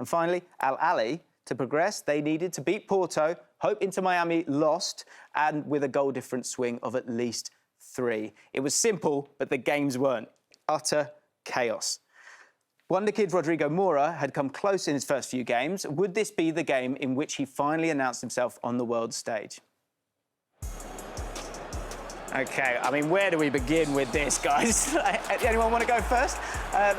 And finally, Al Ahly, to progress, they needed to beat Porto. Hope Inter Miami lost, and with a goal difference swing of at least 3. It was simple, but the games weren't. Utter chaos. Wonder kid Rodrigo Mora had come close in his first few games. Would this be the game in which he finally announced himself on the world stage? OK, I mean, where do we begin with this, guys? Anyone want to go first?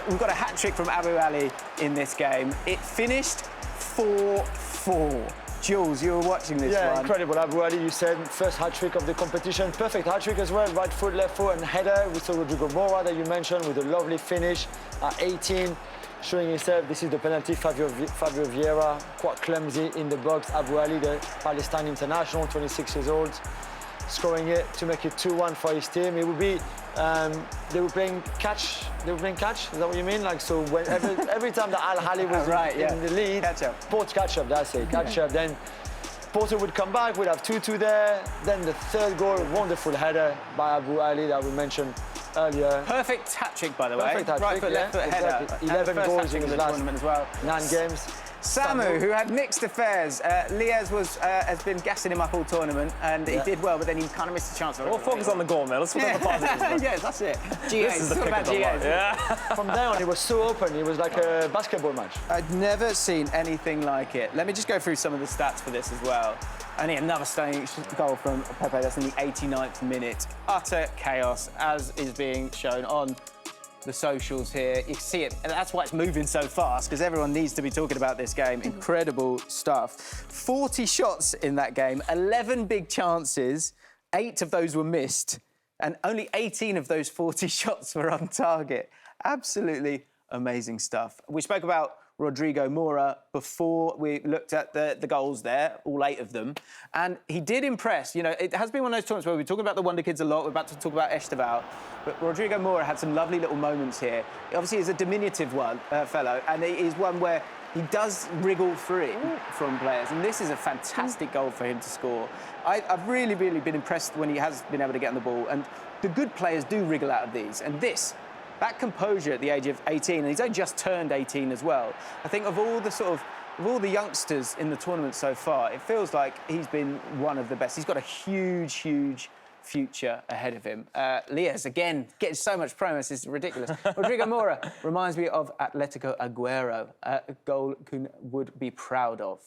We've got a hat-trick from Abu Ali in this game. It finished 4-4. Jules, you were watching this one. Yeah, incredible. Abu Ali, you said, first hat-trick of the competition. Perfect hat-trick as well. Right foot, left foot, and header. We saw Rodrigo Mora that you mentioned with a lovely finish at 18, showing himself. This is the penalty. Fabio Vieira, quite clumsy in the box. Abu Ali, the Palestine international, 26 years old, scoring it to make it 2-1 for his team. It would be, they were playing catch. They were playing catch. Is that what you mean? Like, so when every time that Al Ahly was in the lead, catch up. That's it. Catch up. Then Porto would come back. We'd have 2-2 there. Then the third goal, wonderful header by Abu Ali that we mentioned earlier. Perfect hat-trick, by the way. Perfect hat-trick, right foot, left foot, exactly. header. 11 goals in his last tournament as well. 9 games. Samu, who had mixed affairs. Liège has been gassing him up all tournament, and he did well, but then he kind of missed the chance. We'll focus on the goal, man. Let's focus on the positives. Yes, that's it. This is the pick of the lot. Yeah. From there on, it was so open. It was like a basketball match. I'd never seen anything like it. Let me just go through some of the stats for this as well. Only another stunning goal from Pepe. That's in the 89th minute. Utter chaos, as is being shown on the socials here. You can see it, and that's why it's moving so fast, because everyone needs to be talking about this game. Incredible stuff. 40 shots in that game, 11 big chances, 8 of those were missed, and only 18 of those 40 shots were on target. Absolutely amazing stuff. We spoke about Rodrigo Mora before we looked at the goals there, all 8 of them. And he did impress. You know, it has been one of those tournaments where we're talking about the Wonder Kids a lot. We're about to talk about Esteval. But Rodrigo Mora had some lovely little moments here. He obviously is a diminutive fellow, and he is one where he does wriggle free from players. And this is a fantastic goal for him to score. I've really, really been impressed when he has been able to get on the ball. And the good players do wriggle out of these. And that composure at the age of 18, and he's only just turned 18 as well. I think of all the youngsters in the tournament so far, it feels like he's been one of the best. He's got a huge, huge future ahead of him. Liège, again, getting so much promise, it's ridiculous. Rodrigo Mora reminds me of Atletico Aguero, a goal Kun would be proud of.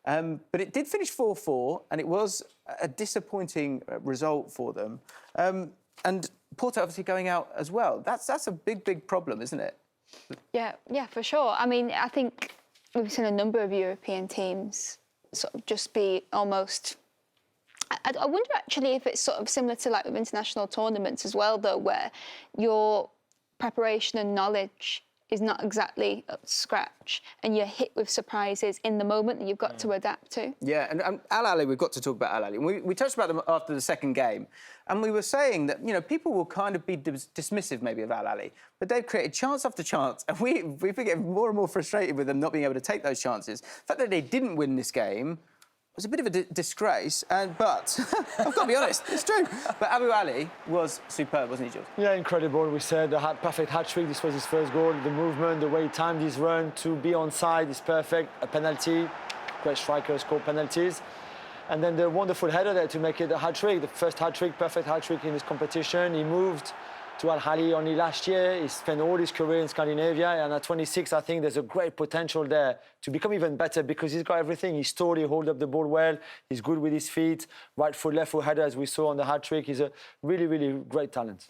But it did finish 4-4, and it was a disappointing result for them. And Porto obviously going out as well. That's a big, big problem, isn't it? Yeah, for sure. I mean, I think we've seen a number of European teams sort of just be almost... I wonder actually if it's sort of similar to like with international tournaments as well, though, where your preparation and knowledge is not exactly up to scratch, and you're hit with surprises in the moment that you've got to adapt to. Yeah, and Al Ahly, we've got to talk about Al Ahly. We touched about them after the second game, and we were saying that, you know, people will kind of be dismissive maybe of Al Ahly, but they've created chance after chance, and we've been getting more and more frustrated with them not being able to take those chances. The fact that they didn't win this game was a bit of a disgrace, but I've got to be honest, it's true. But Abu Ali was superb, wasn't he, Jules? Yeah, incredible. We said a perfect hat-trick. This was his first goal. The movement, the way he timed his run to be onside is perfect. A penalty, great strikers score penalties. And then the wonderful header there to make it a hat-trick. The first hat-trick, perfect hat-trick in this competition. He moved to Al Ahly only last year. He spent all his career in Scandinavia, and at 26, I think there's a great potential there to become even better because he's got everything. He's tall, he holds up the ball well, he's good with his feet, right foot, left foot header, as we saw on the hat-trick. He's a really, really great talent.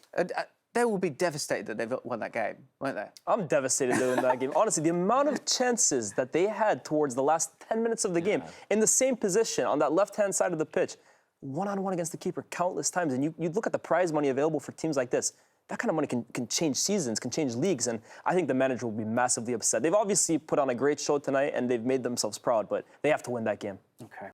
They will be devastated that they've won that game, won't they? I'm devastated they won that game. Honestly, the amount of chances that they had towards the last 10 minutes of the game, in the same position on that left-hand side of the pitch, one-on-one against the keeper countless times, and you look at the prize money available for teams like this, that kind of money can change seasons, can change leagues, and I think the manager will be massively upset. They've obviously put on a great show tonight, and they've made themselves proud, but they have to win that game. Okay.